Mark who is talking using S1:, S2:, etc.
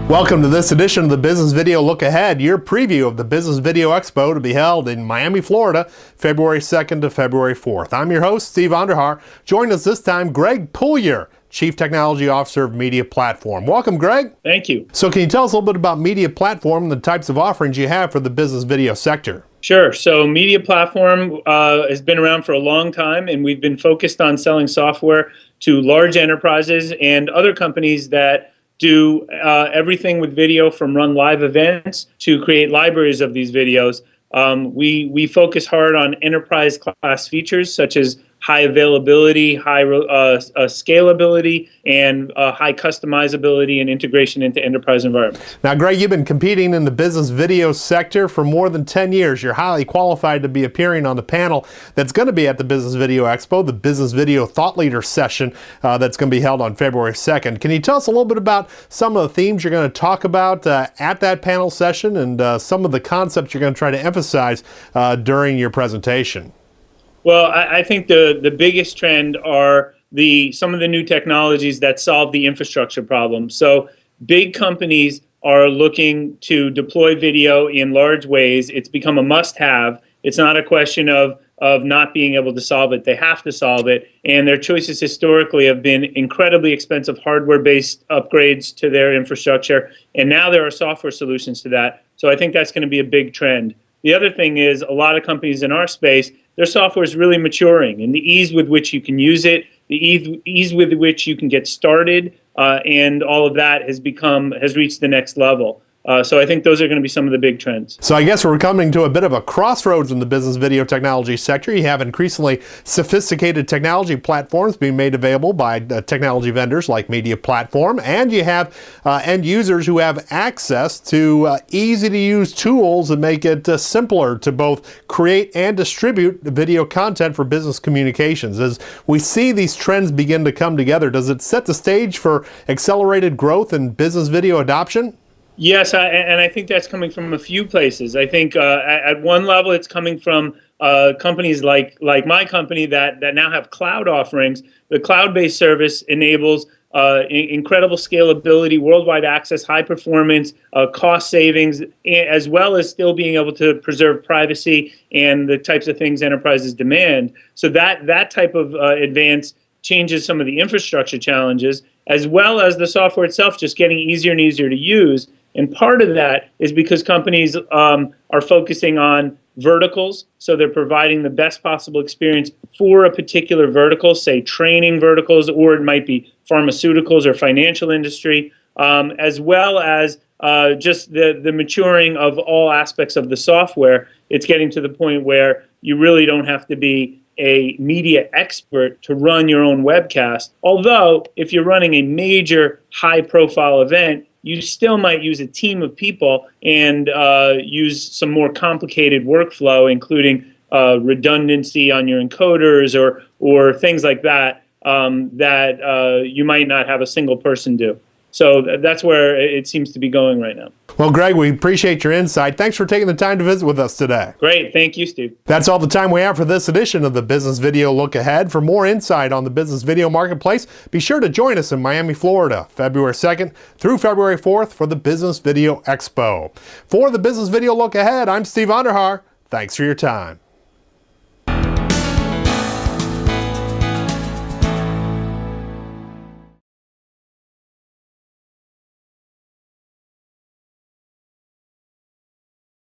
S1: Welcome to this edition of the Business Video Look Ahead, your preview of the Business Video Expo to be held in Miami, Florida, February 2nd to February 4th. I'm your host, Steve Underhar. Join us this time, Greg Pulier, Chief Technology Officer of MediaPlatform. Welcome, Greg.
S2: Thank you.
S1: So can you tell us a little bit about MediaPlatform and the types of offerings you have for the business video sector?
S2: Sure. So MediaPlatform has been around for a long time, and we've been focused on selling software to large enterprises and other companies that do everything with video, from run live events to create libraries of these videos. We focus hard on enterprise class features such as high availability, high scalability, and high customizability and integration into enterprise environments.
S1: Now, Greg, you've been competing in the business video sector for more than 10 years. You're highly qualified to be appearing on the panel that's going to be at the Business Video Expo, the Business Video Thought Leader session that's going to be held on February 2nd. Can you tell us a little bit about some of the themes you're going to talk about at that panel session and some of the concepts you're going to try to emphasize during your presentation?
S2: Well, I think the biggest trend are some of the new technologies that solve the infrastructure problem. So big companies are looking to deploy video in large ways. It's become a must-have. It's not a question of not being able to solve it. They have to solve it. And their choices historically have been incredibly expensive hardware-based upgrades to their infrastructure. And now there are software solutions to that. So I think that's going to be a big trend. The other thing is a lot of companies in our space, their software is really maturing, and the ease with which you can use it, the ease with which you can get started, and all of that has reached the next level. So I think those are going to be some of the big trends.
S1: So I guess we're coming to a bit of a crossroads in the business video technology sector. You have increasingly sophisticated technology platforms being made available by technology vendors like MediaPlatform, and you have end users who have access to easy-to-use tools that make it simpler to both create and distribute video content for business communications. As we see these trends begin to come together, does it set the stage for accelerated growth in business video adoption?
S2: Yes, and I think that's coming from a few places. I think at one level it's coming from companies like my company that now have cloud offerings. The cloud-based service enables incredible scalability, worldwide access, high performance, cost savings, as well as still being able to preserve privacy and the types of things enterprises demand. So that type of advance changes some of the infrastructure challenges, as well as the software itself just getting easier and easier to use. And part of that is because companies are focusing on verticals, so they're providing the best possible experience for a particular vertical, say training verticals, or it might be pharmaceuticals or financial industry, as well as just the maturing of all aspects of the software. It's getting to the point where you really don't have to be a media expert to run your own webcast. Although, if you're running a major high-profile event, you still might use a team of people and use some more complicated workflow, including redundancy on your encoders or things like that that you might not have a single person do. So that's where it seems to be going right now.
S1: Well, Greg, we appreciate your insight. Thanks for taking the time to visit with us today.
S2: Great. Thank you, Steve.
S1: That's all the time we have for this edition of the Business Video Look Ahead. For more insight on the business video marketplace, be sure to join us in Miami, Florida, February 2nd through February 4th for the Business Video Expo. For the Business Video Look Ahead, I'm Steve Underhar. Thanks for your time.